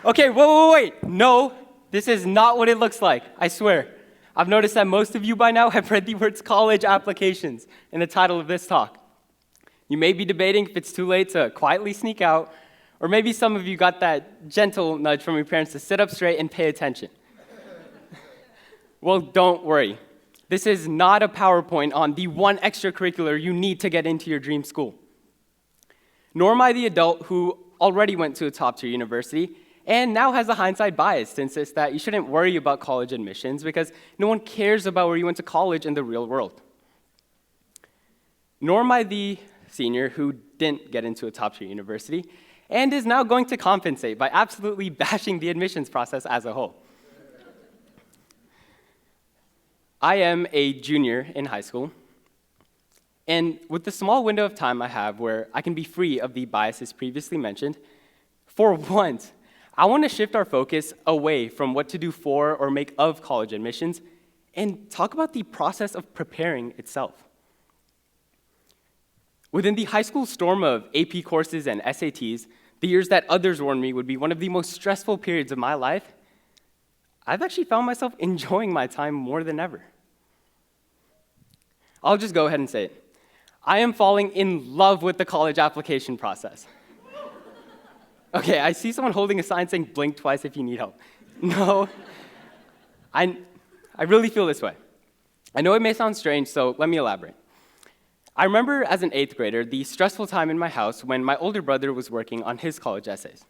Okay, wait. No, this is not what it looks like, I swear. I've noticed that most of you by now have read the words college applications in the title of this talk. You may be debating if it's too late to quietly sneak out, or maybe some of you got that gentle nudge from your parents to sit up straight and pay attention. Well, don't worry. This is not a PowerPoint on the one extracurricular you need to get into your dream school. Nor am I the adult who already went to a top-tier university and now has a hindsight bias to insist that you shouldn't worry about college admissions because no one cares about where you went to college in the real world. Nor am I the senior who didn't get into a top-tier university and is now going to compensate by absolutely bashing the admissions process as a whole. I am a junior in high school, and with the small window of time I have where I can be free of the biases previously mentioned, for once, I want to shift our focus away from what to do for or make of college admissions and talk about the process of preparing itself. Within the high school storm of AP courses and SATs, the years that others warned me would be one of the most stressful periods of my life, I've actually found myself enjoying my time more than ever. I'll just go ahead and say it. I am falling in love with the college application process. Okay, I see someone holding a sign saying blink twice if you need help. No, I really feel this way. I know it may sound strange, so let me elaborate. I remember as an 8th grader the stressful time in my house when my older brother was working on his college essays.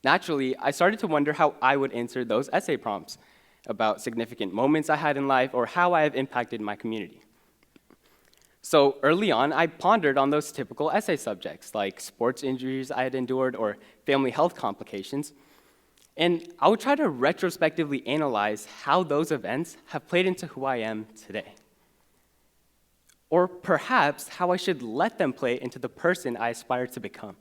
Naturally, I started to wonder how I would answer those essay prompts about significant moments I had in life or how I have impacted my community. So early on, I pondered on those typical essay subjects, like sports injuries I had endured or family health complications, and I would try to retrospectively analyze how those events have played into who I am today. Or perhaps how I should let them play into the person I aspire to become.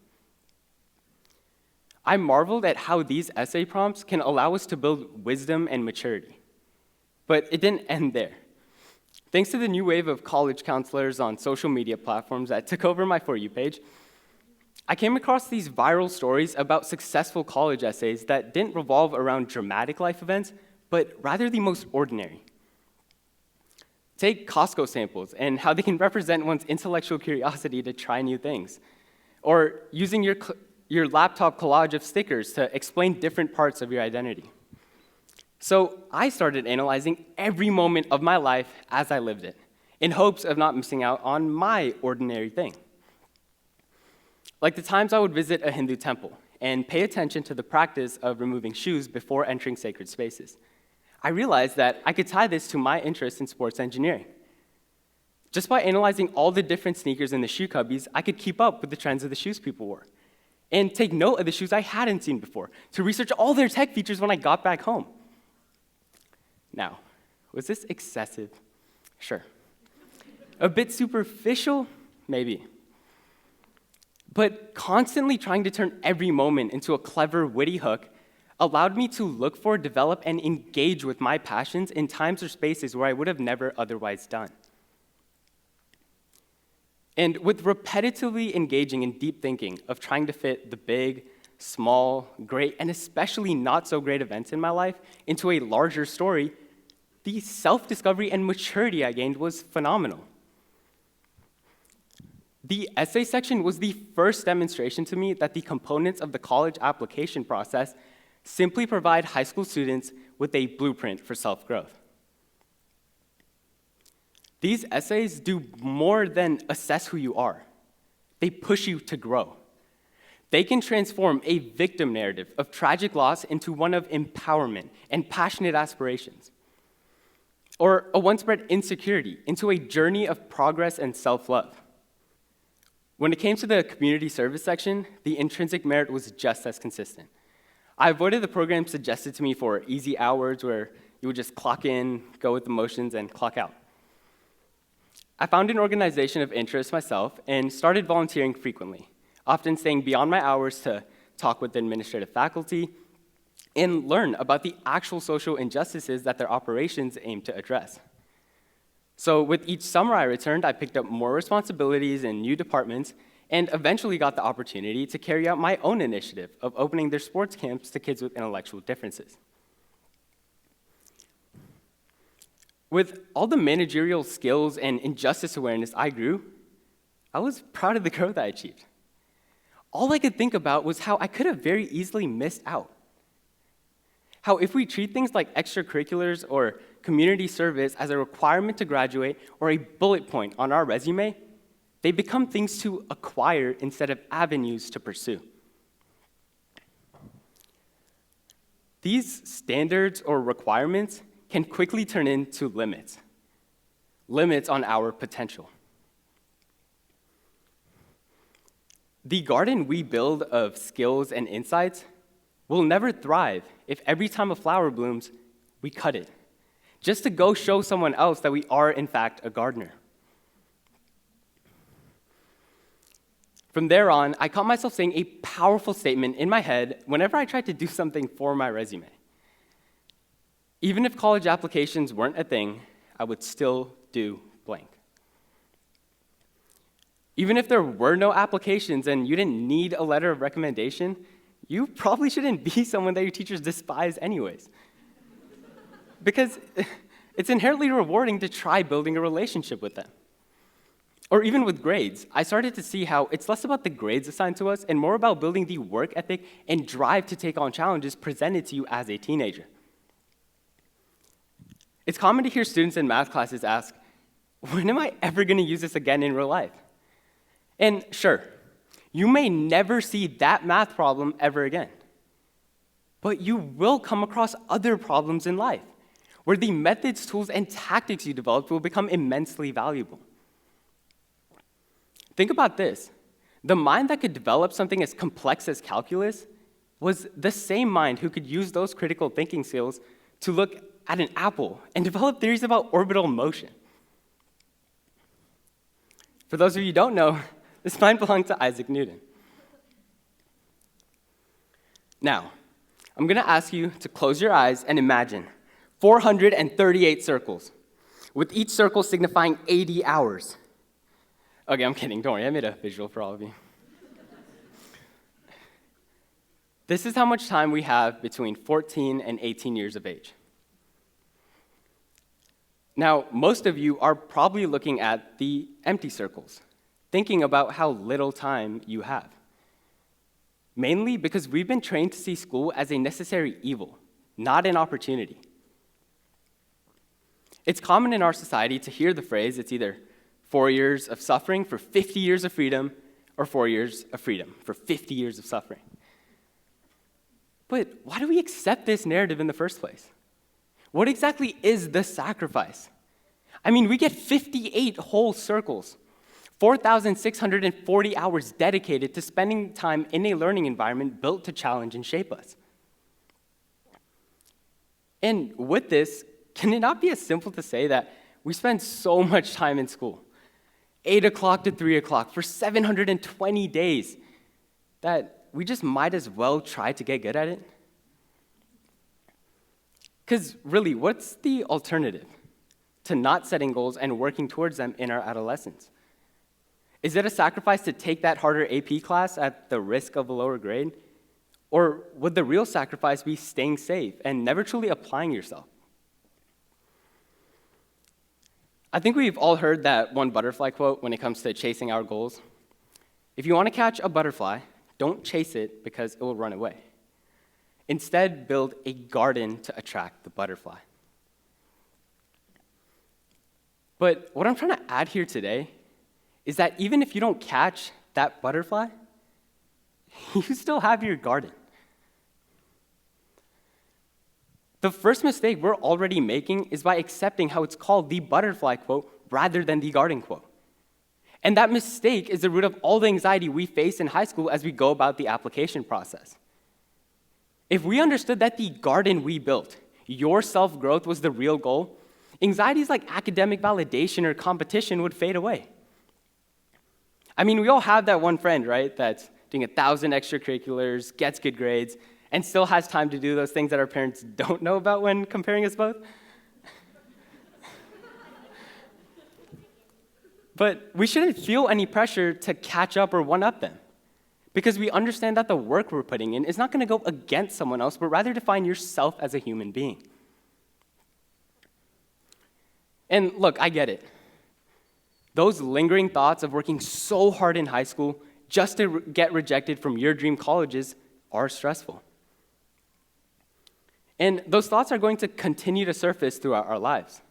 I marveled at how these essay prompts can allow us to build wisdom and maturity. But it didn't end there. Thanks to the new wave of college counselors on social media platforms that took over my For You page, I came across these viral stories about successful college essays that didn't revolve around dramatic life events, but rather the most ordinary. Take Costco samples and how they can represent one's intellectual curiosity to try new things, or using your laptop collage of stickers to explain different parts of your identity. So I started analyzing every moment of my life as I lived it, in hopes of not missing out on my ordinary thing. Like the times I would visit a Hindu temple and pay attention to the practice of removing shoes before entering sacred spaces. I realized that I could tie this to my interest in sports engineering. Just by analyzing all the different sneakers in the shoe cubbies, I could keep up with the trends of the shoes people wore, and take note of the shoes I hadn't seen before, to research all their tech features when I got back home. Now, was this excessive? Sure. A bit superficial? Maybe. But constantly trying to turn every moment into a clever, witty hook allowed me to look for, develop, and engage with my passions in times or spaces where I would have never otherwise done. And with repetitively engaging in deep thinking of trying to fit the big, small, great, and especially not so great events in my life into a larger story, the self-discovery and maturity I gained was phenomenal. The essay section was the first demonstration to me that the components of the college application process simply provide high school students with a blueprint for self-growth. These essays do more than assess who you are. They push you to grow. They can transform a victim narrative of tragic loss into one of empowerment and passionate aspirations, or a once-bred insecurity into a journey of progress and self-love. When it came to the community service section, the intrinsic merit was just as consistent. I avoided the program suggested to me for easy hours where you would just clock in, go with the motions, and clock out. I found an organization of interest myself and started volunteering frequently, often staying beyond my hours to talk with the administrative faculty and learn about the actual social injustices that their operations aim to address. So with each summer I returned, I picked up more responsibilities in new departments and eventually got the opportunity to carry out my own initiative of opening their sports camps to kids with intellectual differences. With all the managerial skills and injustice awareness I grew, I was proud of the growth I achieved. All I could think about was how I could have very easily missed out. How if we treat things like extracurriculars or community service as a requirement to graduate or a bullet point on our resume, they become things to acquire instead of avenues to pursue. These standards or requirements can quickly turn into limits on our potential. The garden we build of skills and insights will never thrive if every time a flower blooms, we cut it, just to go show someone else that we are, in fact, a gardener. From there on, I caught myself saying a powerful statement in my head whenever I tried to do something for my resume. Even if college applications weren't a thing, I would still do blank. Even if there were no applications and you didn't need a letter of recommendation, you probably shouldn't be someone that your teachers despise anyways. Because it's inherently rewarding to try building a relationship with them. Or even with grades, I started to see how it's less about the grades assigned to us and more about building the work ethic and drive to take on challenges presented to you as a teenager. It's common to hear students in math classes ask, when am I ever going to use this again in real life? And sure, you may never see that math problem ever again. But you will come across other problems in life, where the methods, tools, and tactics you developed will become immensely valuable. Think about this. The mind that could develop something as complex as calculus was the same mind who could use those critical thinking skills to look at an apple and develop theories about orbital motion. For those of you who don't know, this mind belonged to Isaac Newton. Now, I'm going to ask you to close your eyes and imagine 438 circles, with each circle signifying 80 hours. Okay, I'm kidding. Don't worry. I made a visual for all of you. This is how much time we have between 14 and 18 years of age. Now, most of you are probably looking at the empty circles, thinking about how little time you have. Mainly because we've been trained to see school as a necessary evil, not an opportunity. It's common in our society to hear the phrase, it's either 4 years of suffering for 50 years of freedom, or 4 years of freedom for 50 years of suffering. But why do we accept this narrative in the first place? What exactly is the sacrifice? I mean, we get 58 whole circles, 4,640 hours dedicated to spending time in a learning environment built to challenge and shape us. And with this, can it not be as simple to say that we spend so much time in school, 8 o'clock to 3 o'clock for 720 days, that we just might as well try to get good at it? Because really, what's the alternative to not setting goals and working towards them in our adolescence? Is it a sacrifice to take that harder AP class at the risk of a lower grade? Or would the real sacrifice be staying safe and never truly applying yourself? I think we've all heard that one butterfly quote when it comes to chasing our goals. If you want to catch a butterfly, don't chase it because it will run away. Instead, build a garden to attract the butterfly. But what I'm trying to add here today is that even if you don't catch that butterfly, you still have your garden. The first mistake we're already making is by accepting how it's called the butterfly quote rather than the garden quote. And that mistake is the root of all the anxiety we face in high school as we go about the application process. If we understood that the garden we built, your self-growth, was the real goal, anxieties like academic validation or competition would fade away. I mean, we all have that one friend, right, that's doing 1,000 extracurriculars, gets good grades, and still has time to do those things that our parents don't know about when comparing us both. But we shouldn't feel any pressure to catch up or one-up them, because we understand that the work we're putting in is not going to go against someone else, but rather define yourself as a human being. And look, I get it. Those lingering thoughts of working so hard in high school just to get rejected from your dream colleges are stressful. And those thoughts are going to continue to surface throughout our lives.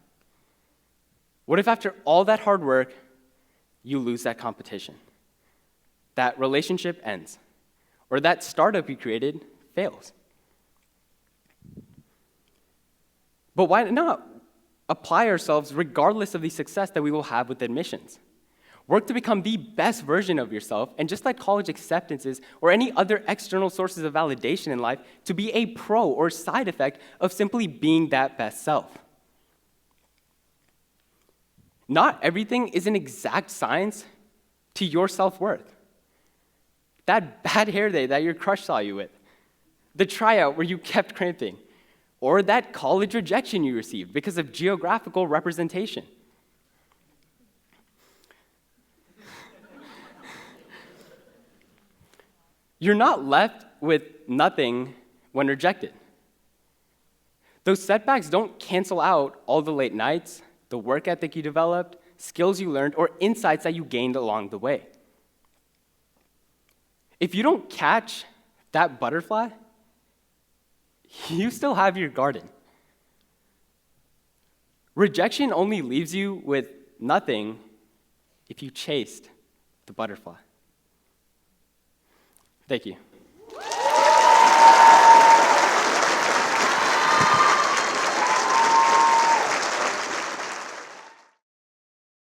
What if after all that hard work, you lose that competition? That relationship ends, or that startup you created fails? But why not apply ourselves regardless of the success that we will have with admissions? Work to become the best version of yourself, and just like college acceptances or any other external sources of validation in life, to be a pro or side effect of simply being that best self. Not everything is an exact science to your self-worth. That bad hair day that your crush saw you with, the tryout where you kept cramping, or that college rejection you received because of geographical representation. You're not left with nothing when rejected. Those setbacks don't cancel out all the late nights, the work ethic you developed, skills you learned, or insights that you gained along the way. If you don't catch that butterfly, you still have your garden. Rejection only leaves you with nothing if you chased the butterfly. Thank you.